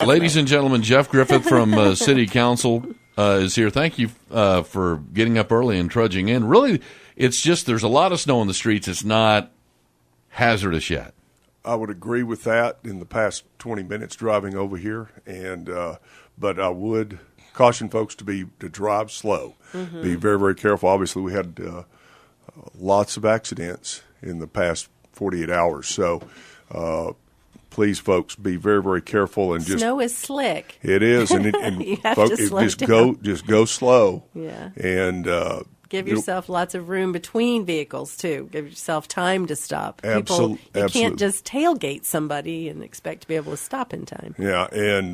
Ladies and gentlemen, Jeff Griffith from City Council is here. Thank you for getting up early and trudging in. Really, it's just there's a lot of snow on the streets. It's not hazardous yet. I would agree with that in the past 20 minutes driving over here, and but I would caution folks to drive slow. Mm-hmm. Be very, very careful. Obviously, we had lots of accidents in the past 48 hours, so please, folks, be very, very careful and snow is slick. It is, and you have folks, to slow down. Just go slow. Yeah, and give yourself lots of room between vehicles too. Give yourself time to stop. Absolutely, you can't just tailgate somebody and expect to be able to stop in time. Yeah, and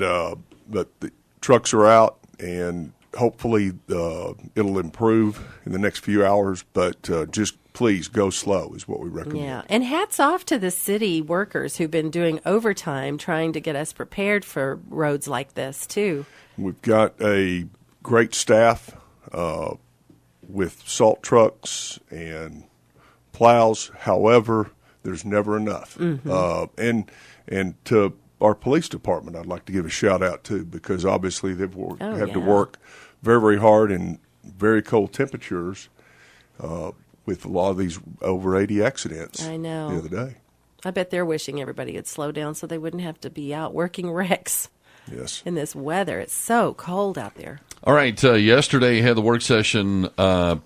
but the trucks are out, and hopefully it'll improve in the next few hours. But just please go slow is what we recommend. Yeah, and hats off to the city workers who've been doing overtime trying to get us prepared for roads like this too. We've got a great staff with salt trucks and plows. However, there's never enough. Mm-hmm. And to our police department, I'd like to give a shout out to, because obviously they've had to work very, very hard in very cold temperatures with a lot of these over 80 accidents. I know. The other day. I bet they're wishing everybody would slow down so they wouldn't have to be out working wrecks. Yes. In this weather. It's so cold out there. All right. Yesterday you had the work session start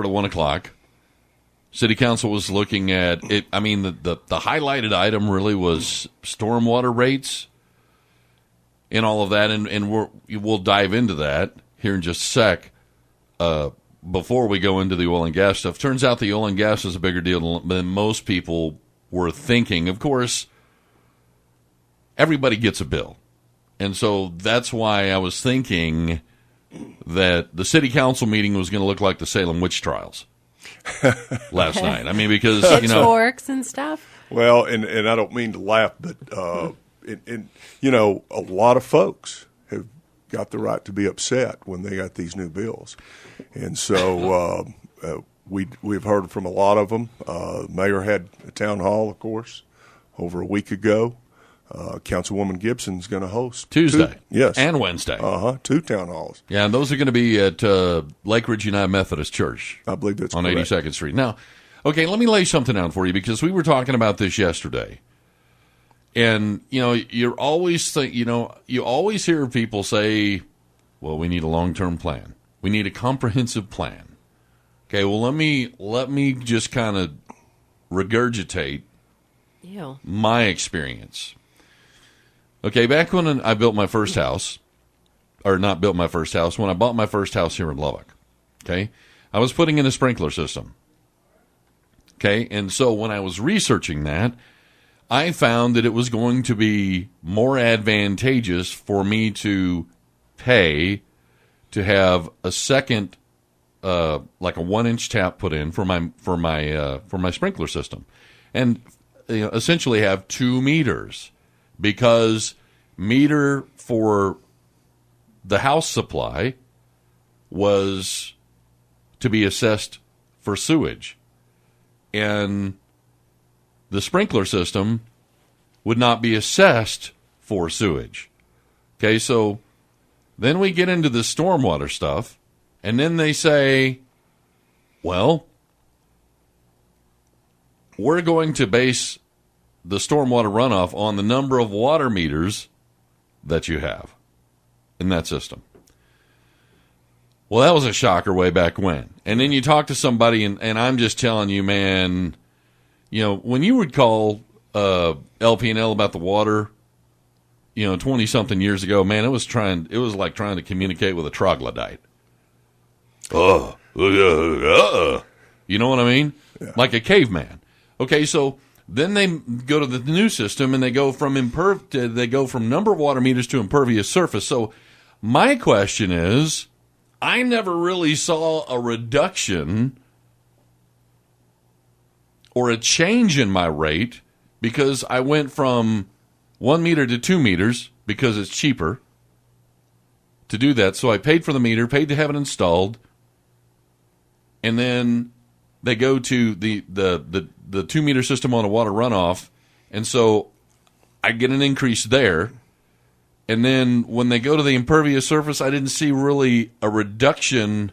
at 1 o'clock. City Council was looking at it. I mean, the highlighted item really was stormwater rates and all of that, and we'll dive into that here in just a sec. Before we go into the oil and gas stuff, turns out the oil and gas is a bigger deal than most people were thinking. Of course, everybody gets a bill, and so that's why I was thinking that the city council meeting was going to look like the Salem witch trials last night. I mean, because pitchforks and stuff. Well, and I don't mean to laugh, but a lot of folks have got the right to be upset when they got these new bills, and so we've heard from a lot of them. The mayor had a town hall, of course, over a week ago. Councilwoman Gibson's going to host Tuesday, yes, and Wednesday. 2 town halls. Yeah, and those are going to be at Lake Ridge United Methodist Church. I believe that's on correct. 82nd Street. Now, okay, let me lay something out for you, because we were talking about this yesterday, and you always hear people say, "Well, we need a long-term plan. We need a comprehensive plan." Okay, well, let me just kind of regurgitate my experience. Okay, back when I built my first house, or not built my first house, when I bought my first house here in Lubbock, okay, I was putting in a sprinkler system. Okay, and so when I was researching that, I found that it was going to be more advantageous for me to pay to have a second, like a 1-inch tap put in for my sprinkler system, and essentially have 2 meters. Because meter for the house supply was to be assessed for sewage, and the sprinkler system would not be assessed for sewage. Okay, so then we get into the stormwater stuff, and then they say, well, we're going to base the stormwater runoff on the number of water meters that you have in that system. Well, that was a shocker way back when. And then you talk to somebody, and I'm just telling you, man, when you would call LP&L about the water, 20-something years ago, man, it was like trying to communicate with a troglodyte. You know what I mean? Yeah. Like a caveman. Okay, so then they go to the new system, and they go from number of water meters to impervious surface. So my question is, I never really saw a reduction or a change in my rate, because I went from 1 meter to 2 meters because it's cheaper to do that. So I paid for the meter, paid to have it installed, and then they go to the 2-meter system on a water runoff, and so I get an increase there. And then when they go to the impervious surface, I didn't see really a reduction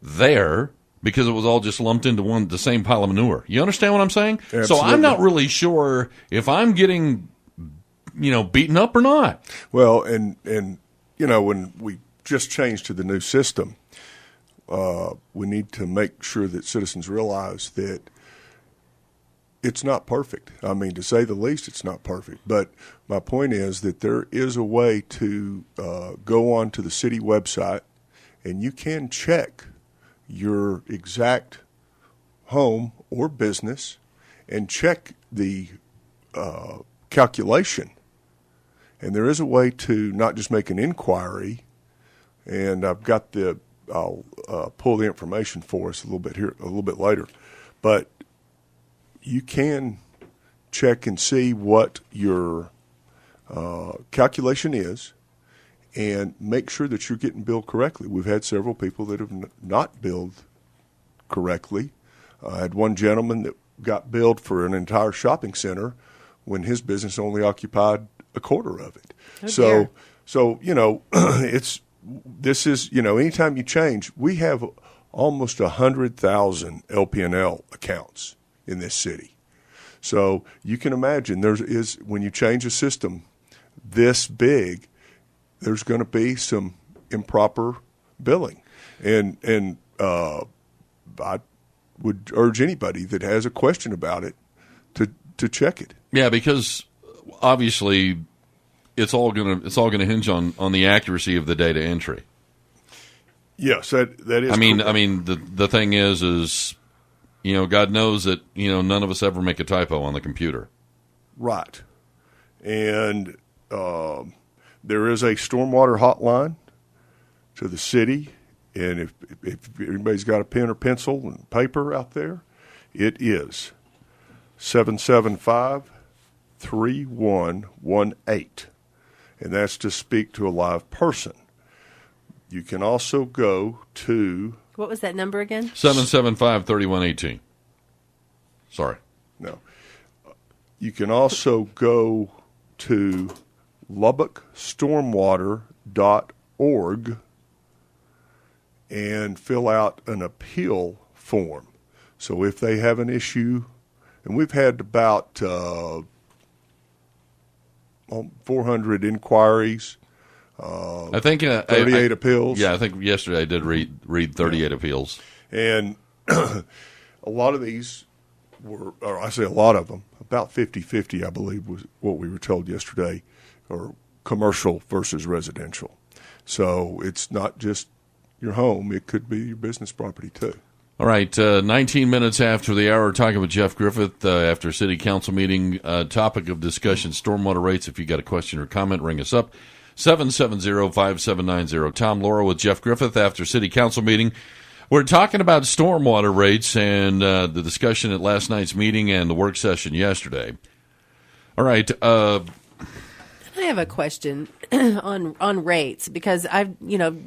there because it was all just lumped into the same pile of manure. You understand what I'm saying? Absolutely. So I'm not really sure if I'm getting, beaten up or not. Well, and when we just changed to the new system, we need to make sure that citizens realize that it's not perfect. I mean, to say the least, it's not perfect. But my point is that there is a way to go on to the city website, and you can check your exact home or business and check the calculation. And there is a way to not just make an inquiry, and I'll pull the information for us a little bit later, but you can check and see what your calculation is and make sure that you're getting billed correctly. We've had several people that have not billed correctly. I had one gentleman that got billed for an entire shopping center when his business only occupied a quarter of it. Oh, So anytime you change, we have almost 100,000 LP&L accounts in this city. So you can imagine when you change a system this big, there's going to be some improper billing. And I would urge anybody that has a question about it to check it. Yeah, because obviously it's all gonna hinge on the accuracy of the data entry. Yes, that is. I mean, correct. the thing is God knows that none of us ever make a typo on the computer. Right, and there is a stormwater hotline to the city, and if anybody's got a pen or pencil and paper out there, it is 775-3118, and that's to speak to a live person. You can also go to... What was that number again? 775-3118. Sorry. No. You can also go to LubbockStormwater.org and fill out an appeal form. So if they have an issue, and we've had about 400 inquiries, I think 38 appeals. Yeah, I think yesterday I did read 38 appeals. And a lot of these or I say a lot of them, about 50-50, I believe, was what we were told yesterday, or commercial versus residential. So it's not just your home. It could be your business property, too. All right, 19 minutes after the hour, talking with Jeff Griffith after City Council meeting. Topic of discussion, stormwater rates. If you got a question or comment, ring us up. 770-5790. Tom Laura with Jeff Griffith after City Council meeting. We're talking about stormwater rates and the discussion at last night's meeting and the work session yesterday. All right. I have a question on rates, because I've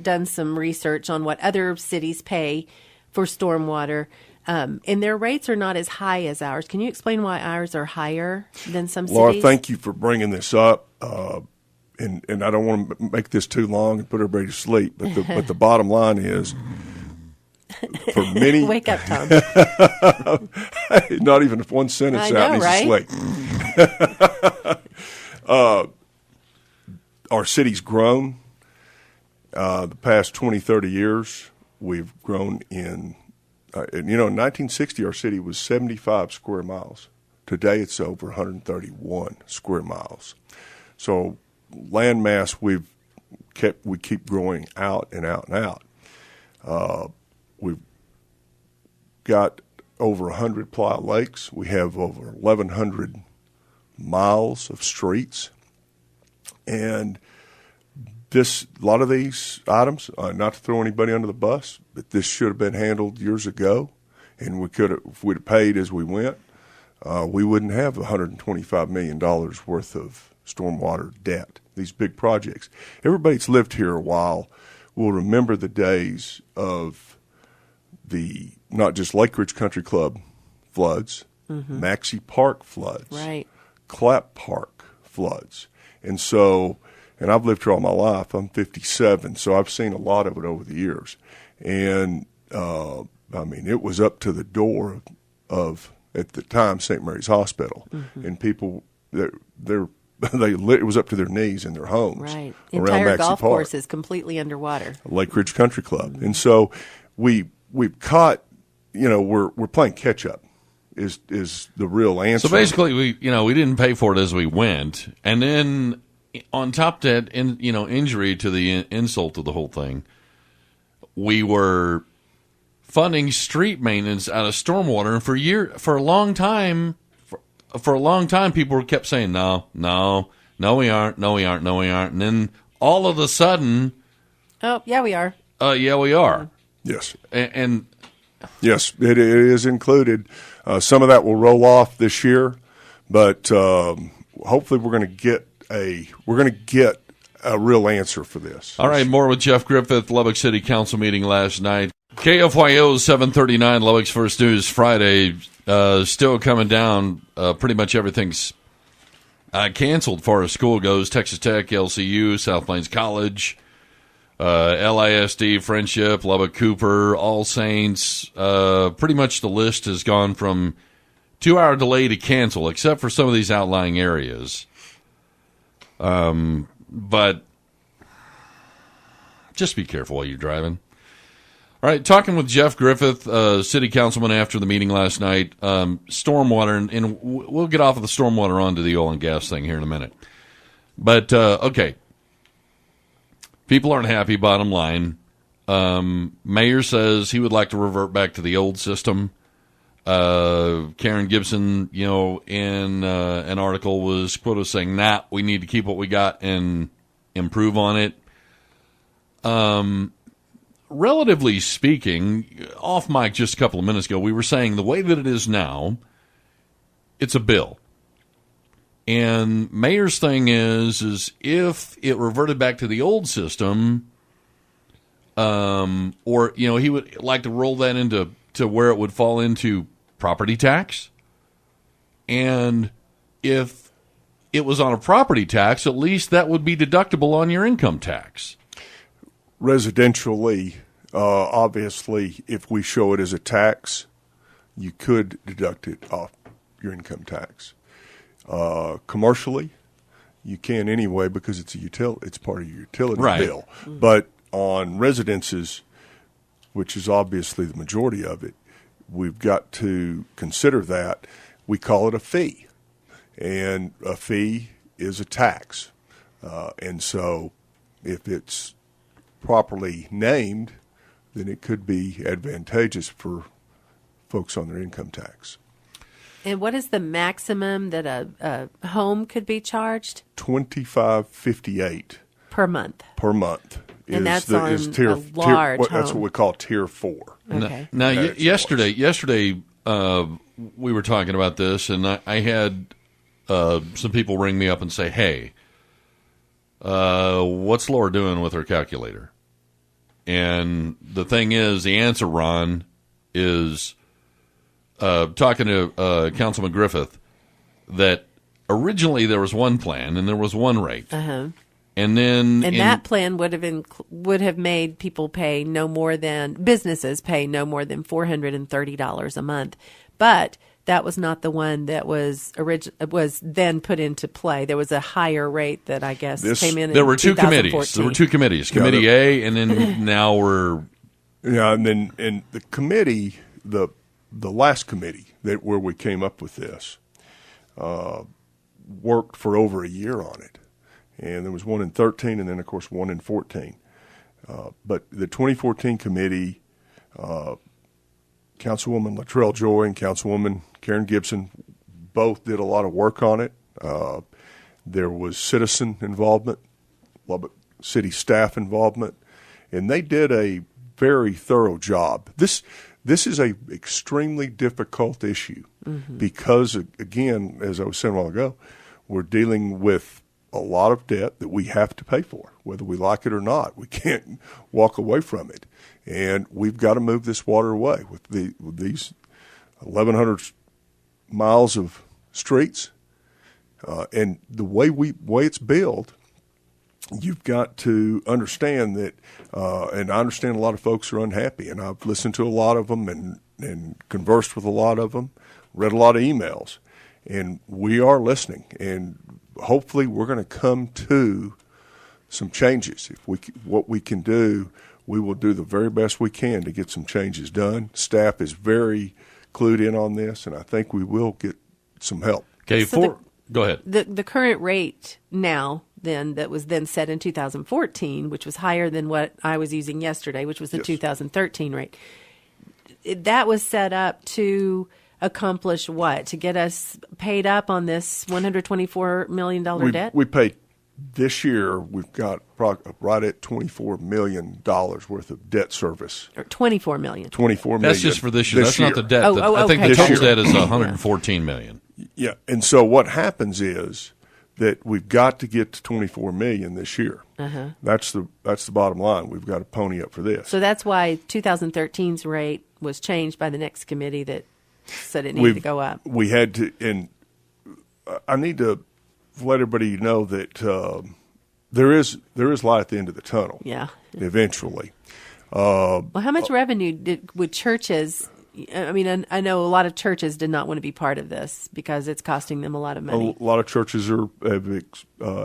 done some research on what other cities pay for stormwater, and their rates are not as high as ours. Can you explain why ours are higher than some cities? Laura, thank you for bringing this up. And I don't want to make this too long and put everybody to sleep, but the bottom line is, for many, wake up, Tom. Not even one sentence out, and he's asleep. Our city's grown. The past 20, 30 years, we've grown in, in 1960, our city was 75 square miles. Today, it's over 131 square miles. So, land mass, we keep growing out and out and out. We've got over 100 ply lakes. We have over 1,100 miles of streets. And a lot of these items, not to throw anybody under the bus, but this should have been handled years ago. And if we'd have paid as we went, we wouldn't have $125 million worth of stormwater debt, these big projects. Everybody that's lived here a while will remember the days of the not just Lake Ridge Country Club floods, Maxey Park floods, right, Clapp Park floods. And so and I've lived here all my life. I'm 57, so I've seen a lot of it over the years. And, I mean, it was up to the door of at the time, St. Mary's Hospital. Mm-hmm. And people, it was up to their knees in their homes. Right. Around Entire Maxey golf Park. course is completely underwater. Lake Ridge Country Club. Mm-hmm. And so we've caught, we're playing catch up is the real answer. So basically we didn't pay for it as we went. And then on top of that, injury to the insult of the whole thing, we were funding street maintenance out of stormwater, and for a long time, people kept saying no, we aren't, and then all of a sudden, oh yeah, we are. Yeah, we are. Yes, and yes, it is included. Some of that will roll off this year, but hopefully we're going to get a real answer for this. All right, more with Jeff Griffith, Lubbock City Council meeting last night. KFYO 739, Lubbock's First News Friday, still coming down. Pretty much everything's canceled as far as school goes. Texas Tech, LCU, South Plains College, LISD, Friendship, Lubbock Cooper, All Saints. Pretty much the list has gone from 2-hour delay to cancel, except for some of these outlying areas. But just be careful while you're driving. All right, talking with Jeff Griffith, city councilman, after the meeting last night. Stormwater, and we'll get off of the stormwater onto the oil and gas thing here in a minute. But, okay, people aren't happy, bottom line. Mayor says he would like to revert back to the old system. Karen Gibson, in an article was quoted saying, we need to keep what we got and improve on it. Relatively speaking, off mic just a couple of minutes ago, we were saying the way that it is now, it's a bill. And Mayor's thing is if it reverted back to the old system, or, he would like to roll that into where it would fall into property tax. And if it was on a property tax, at least that would be deductible on your income tax. Residentially, obviously, if we show it as a tax, you could deduct it off your income tax. Commercially, you can anyway because it's it's part of your utility bill. Mm-hmm. But on residences, which is obviously the majority of it, we've got to consider that. We call it a fee, and a fee is a tax. And so if it's properly named, then it could be advantageous for folks on their income tax. And what is the maximum that a home could be charged? $25.58 per month. Per month. And that's on a large home. That's what we call Tier 4. Okay. Now yesterday we were talking about this, and I had some people ring me up and say, hey, what's Laura doing with her calculator? And the thing is, the answer, Ron, is talking to Councilman Griffith, that originally there was one plan and there was one rate. Uh-huh. And then that plan would have made people pay businesses pay no more than $430 a month. But that was not the one that was then put into play. There was a higher rate that I guess came in. There were two committees. Committee A, and then now we're and the committee, the last committee where we came up with this, worked for over a year on it, and there was one in 13, and then of course one in 14. But the 2014 committee, Councilwoman Latrell Joy and Councilwoman Karen Gibson both did a lot of work on it. There was citizen involvement, Lubbock City staff involvement, and they did a very thorough job. This is a extremely difficult issue because, again, as I was saying a while ago, we're dealing with a lot of debt that we have to pay for, whether we like it or not. We can't walk away from it, and we've got to move this water away with these 1,100 miles of streets, and the way it's built, you've got to understand that, and I understand a lot of folks are unhappy, and I've listened to a lot of them and conversed with a lot of them, read a lot of emails, and we are listening, and hopefully we're going to come to some changes. What we can do, we will do the very best we can to get some changes done. Staff is very clued in on this, and I think we will get some help. Okay, go ahead. The current rate now, then, that was then set in 2014, which was higher than what I was using yesterday, which was the 2013 rate. That was set up to accomplish what? To get us paid up on this $124 million debt? We paid this year, we've got right at $24 million worth of debt service. Or $24 million. $24 million. That's just for this year. That's not the debt. I think okay. the total debt is $114 million. Yeah, and so what happens is that we've got to get to $24 million this year. Uh-huh. That's the bottom line. We've got to pony up for this. So that's why 2013's rate was changed by the next committee that said it needed to go up. We had to, and I need to let everybody know that there is light at the end of the tunnel. Yeah. Eventually. Well, how much revenue would churches? I mean, I know a lot of churches did not want to be part of this because it's costing them a lot of money. A lot of churches have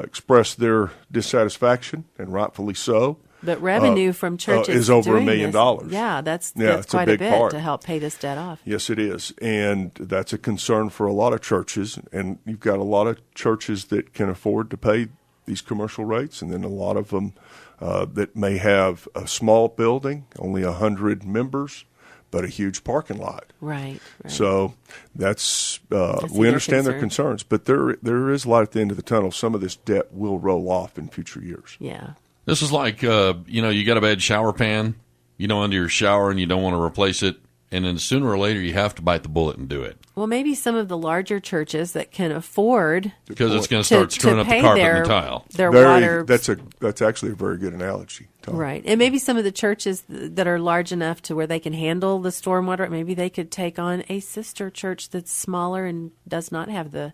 expressed their dissatisfaction, and rightfully so. But revenue from churches is over $1 million. Yeah, that's quite a big part to help pay this debt off. Yes, it is, and that's a concern for a lot of churches. And you've got a lot of churches that can afford to pay these commercial rates, and then a lot of them that may have a small building, only 100 members, but a huge parking lot. Right. So that's we understand their concerns, but there is light at the end of the tunnel. Some of this debt will roll off in future years. Yeah. This is like, you got a bad shower pan, under your shower, and you don't want to replace it. And then sooner or later, you have to bite the bullet and do it. Well, maybe some of the larger churches that can afford, because it's going to start screwing up the carpet and the tile. Their water. That's actually a very good analogy, Tom. Right. And maybe some of the churches that are large enough to where they can handle the stormwater, maybe they could take on a sister church that's smaller and does not have the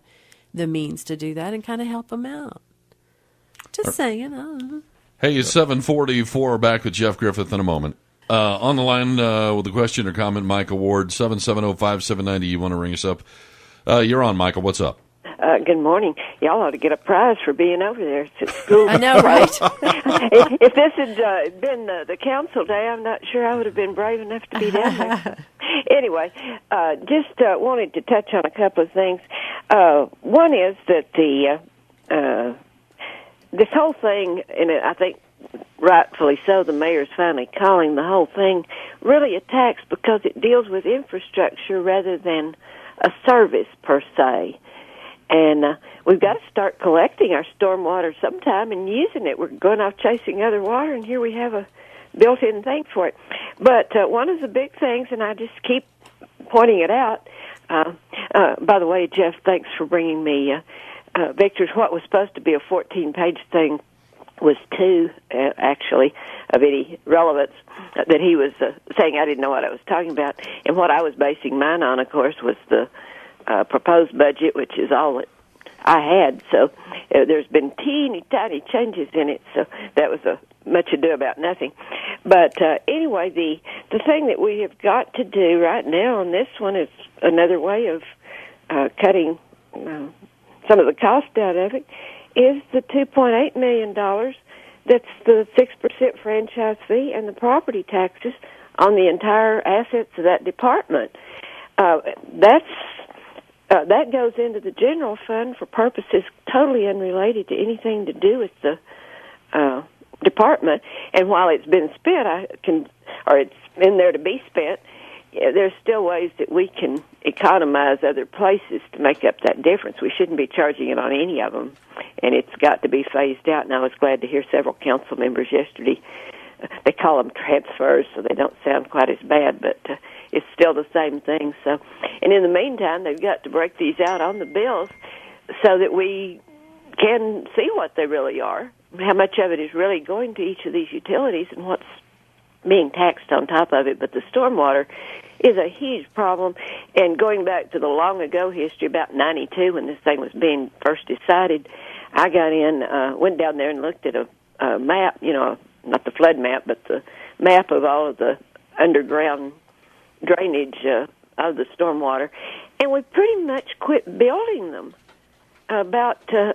means to do that and kind of help them out. Just saying, I don't know. Hey, it's 7:44. Back with Jeff Griffith in a moment. On the line with a question or comment, Michael Ward, 770-5790. You want to ring us up? You're on, Michael. What's up? Good morning. Y'all ought to get a prize for being over there at school. I know, right? If this had been the council day, I'm not sure I would have been brave enough to be down there. Anyway, just wanted to touch on a couple of things. One is that this whole thing, and I think rightfully so, the mayor's finally calling the whole thing really a tax because it deals with infrastructure rather than a service per se. And we've got to start collecting our stormwater sometime and using it. We're going off chasing other water, and here we have a built-in thing for it. But one of the big things, and I just keep pointing it out, by the way, Jeff, thanks for bringing me Victor's, what was supposed to be a 14-page thing was 2, actually, of any relevance that he was saying. I didn't know what I was talking about. And what I was basing mine on, of course, was the proposed budget, which is all that I had. So there's been teeny tiny changes in it, so that was much ado about nothing. But anyway, the thing that we have got to do right now on this one is another way of cutting some of the cost out of it, is the $2.8 million that's the 6% franchise fee and the property taxes on the entire assets of that department. That goes into the general fund for purposes totally unrelated to anything to do with the department. And while it's been spent, it's in there to be spent, there's still ways that we can economize other places to make up that difference. We shouldn't be charging it on any of them, and it's got to be phased out. And I was glad to hear several council members yesterday. They call them transfers, so they don't sound quite as bad, but it's still the same thing. So, and in the meantime, they've got to break these out on the bills so that we can see what they really are, how much of it is really going to each of these utilities, and what's being taxed on top of it. But the stormwater is a huge problem. And going back to the long ago history, about 92, when this thing was being first decided, I got went down there and looked at a map, not the flood map, but the map of all of the underground drainage of the stormwater, and we pretty much quit building them. About I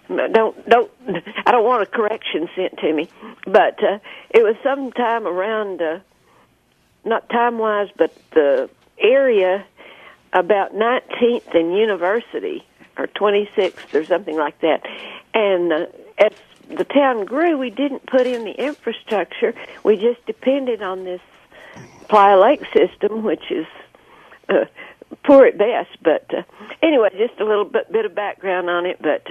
don't want a correction sent to me, but it was sometime around not time wise, but the area about 19th and University, or 26th, or something like that. And as the town grew, we didn't put in the infrastructure. We just depended on this Playa Lake system, which is poor at best. But anyway, just a little bit of background on it. But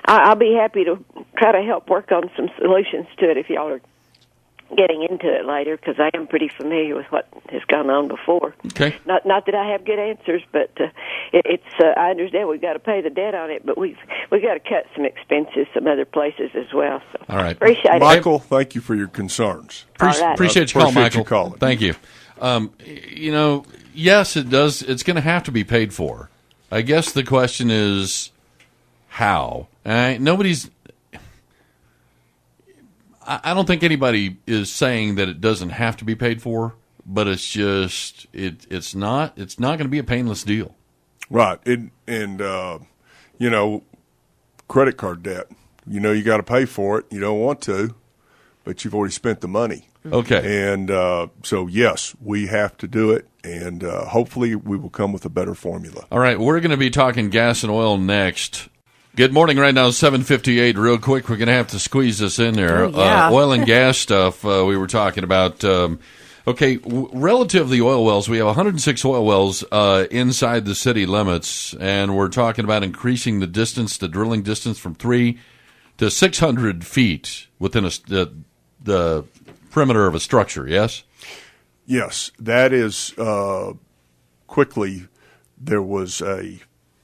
I'll be happy to try to help work on some solutions to it if y'all are getting into it later, because I am pretty familiar with what has gone on before. Okay. Not that I have good answers, but it's I understand we've got to pay the debt on it, but we've got to cut some expenses some other places as well. So all right, appreciate Michael, thank you for your concerns. All right. Appreciate your call, Michael. You calling. Thank you. Yes, it does. It's going to have to be paid for. I guess the question is how. Nobody's. I don't think anybody is saying that it doesn't have to be paid for, but it's just it's not going to be a painless deal. Right. Credit card debt. You got to pay for it. You don't want to, but you've already spent the money. Okay. And so, yes, we have to do it, and hopefully we will come with a better formula. All right, we're going to be talking gas and oil next. Good morning. Right now, 7:58. Real quick, we're going to have to squeeze this in there. Oh, yeah. Oil and gas stuff we were talking about. Relative to the oil wells, we have 106 oil wells inside the city limits, and we're talking about increasing the drilling distance from 3 to 600 feet within the perimeter of a structure, yes? Yes, that is quickly. There was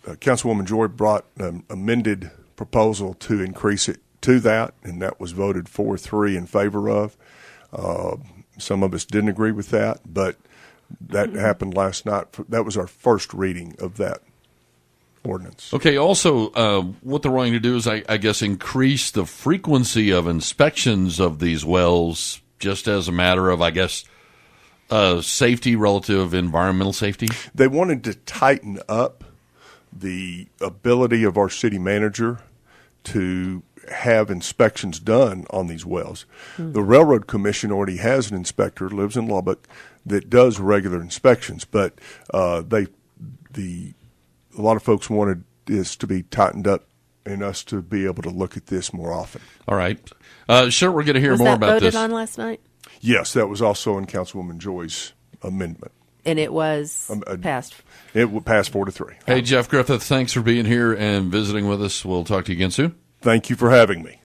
Councilwoman Joy brought an amended proposal to increase it to that, and that was voted 4-3 in favor of. Some of us didn't agree with that, but that happened last night. That was our first reading of that ordinance. Okay, also what they're wanting to do is, I guess, increase the frequency of inspections of these wells just as a matter of, I guess, safety, relative environmental safety? They wanted to tighten up the ability of our city manager to have inspections done on these wells. Mm-hmm. The Railroad Commission already has an inspector, lives in Lubbock, that does regular inspections, but a lot of folks wanted this to be tightened up and us to be able to look at this more often. All right. Sure, we're going to hear more about this. Was that voted on last night? Yes, that was also in Councilwoman Joy's amendment. And it was passed. It passed 4-3. Hey, Jeff Griffith, thanks for being here and visiting with us. We'll talk to you again soon. Thank you for having me.